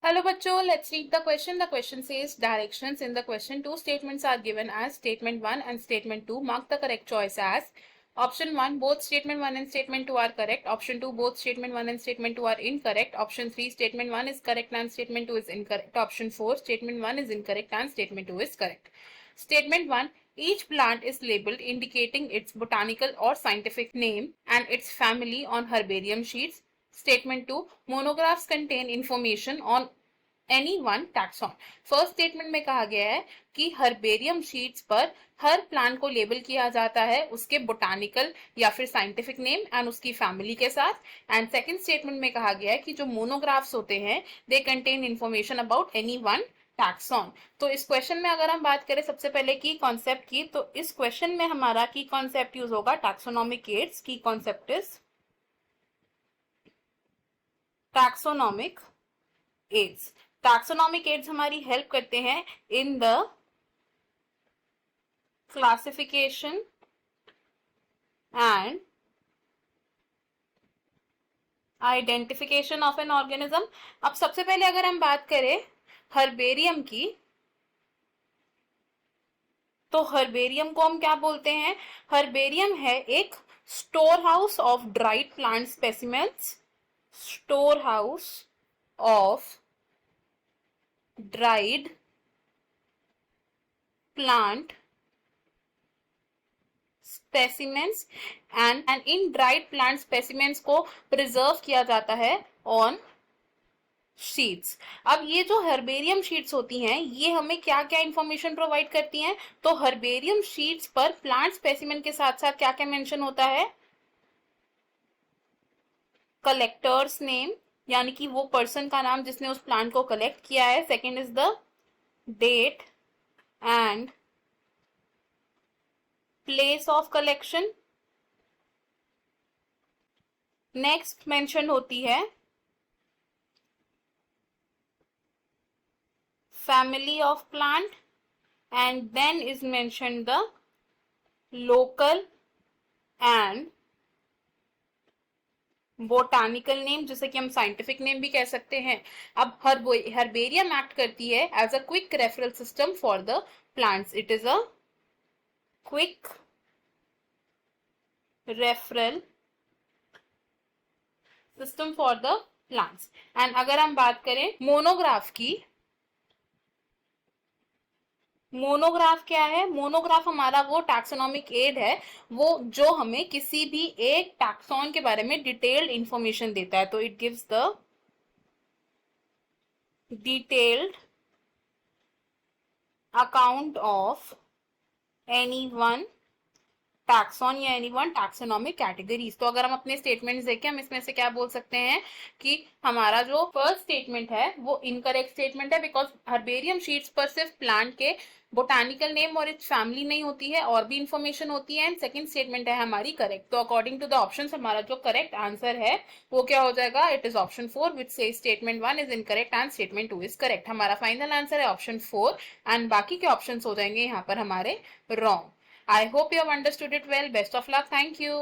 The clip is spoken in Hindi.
Hello bachcho, let's read the question. The question says directions in the question. Two statements are given as statement 1 and statement 2. Mark the correct choice as option 1, both statement 1 and statement 2 are correct. Option 2, both statement 1 and statement 2 are incorrect. Option 3, statement 1 is correct and statement 2 is incorrect. Option 4, statement 1 is incorrect and statement 2 is correct. Statement 1, each plant is labeled indicating its botanical or scientific name and its family on herbarium sheets. Statement 2, monographs contain information on any one taxon. First statement में कहा गया है कि हर्बेरियम शीट्स पर हर प्लांट को लेबल किया जाता है उसके बोटानिकल या फिर साइंटिफिक नेम एंड उसकी फैमिली के साथ। एंड सेकंड स्टेटमेंट में कहा गया है कि जो मोनोग्राफ्स होते हैं they contain information about any one taxon. तो इस क्वेश्चन में अगर हम बात करें सबसे पहले की कॉन्सेप्ट की, तो इस क्वेश्चन में हमारा की कॉन्सेप्ट यूज होगा taxonomic aids. Key concept is taxonomic aids. Taxonomic aids हमारी हेल्प करते हैं in the classification and identification of an organism. अब सबसे पहले अगर हम बात करें हर्बेरियम की, तो हर्बेरियम को हम क्या बोलते हैं? हर्बेरियम है एक store house of dried plant specimens. Store house of dried plant specimens and in dried plant specimens को प्रिजर्व किया जाता है ऑन शीट्स। अब ये जो हर्बेरियम शीट्स होती हैं ये हमें क्या क्या इंफॉर्मेशन प्रोवाइड करती हैं? तो हर्बेरियम शीट्स पर प्लांट स्पेसिमेन के साथ साथ क्या क्या मेंशन होता है? कलेक्टर्स नेम, यानी कि वो पर्सन का नाम जिसने उस प्लांट को कलेक्ट किया है। Second is the date and place of collection. Next mention होती है family of plant and then is mentioned the local and botanical name, जिसे कि हम साइंटिफिक नेम भी कह सकते हैं। अब हर्बेरियम एक्ट करती है as a quick referral system for the plants. It is a quick referral system for the plants. And अगर हम बात करें मोनोग्राफ की, मोनोग्राफ क्या है? मोनोग्राफ हमारा वो टैक्सोनॉमिक एड है वो जो हमें किसी भी एक टैक्सॉन के बारे में डिटेल्ड इंफॉर्मेशन देता है। तो it gives the detailed account of any one taxon या एनी वन टैक्सोनॉमिक कैटेगरीज। तो अगर हम अपने स्टेटमेंट्स देखें, हम इसमें से क्या बोल सकते हैं कि हमारा जो फर्स्ट स्टेटमेंट है वो इनकरेक्ट स्टेटमेंट है, बिकॉज हर्बेरियम शीट्स पर सिर्फ प्लांट के बोटानिकल नेम और इट्स फैमिली नहीं होती है, और भी इंफॉर्मेशन होती है। एंड सेकंड स्टेटमेंट है हमारी करेक्ट। तो अकॉर्डिंग टू द ऑप्शंस हमारा जो करेक्ट आंसर है वो क्या हो जाएगा? इट इज ऑप्शन 4 विच से statement 1 is incorrect and statement 2 is correct. हमारा फाइनल आंसर है ऑप्शन 4 एंड बाकी के ऑप्शन हो जाएंगे यहाँ पर हमारे wrong. I hope you have understood it well. Best of luck. Thank you.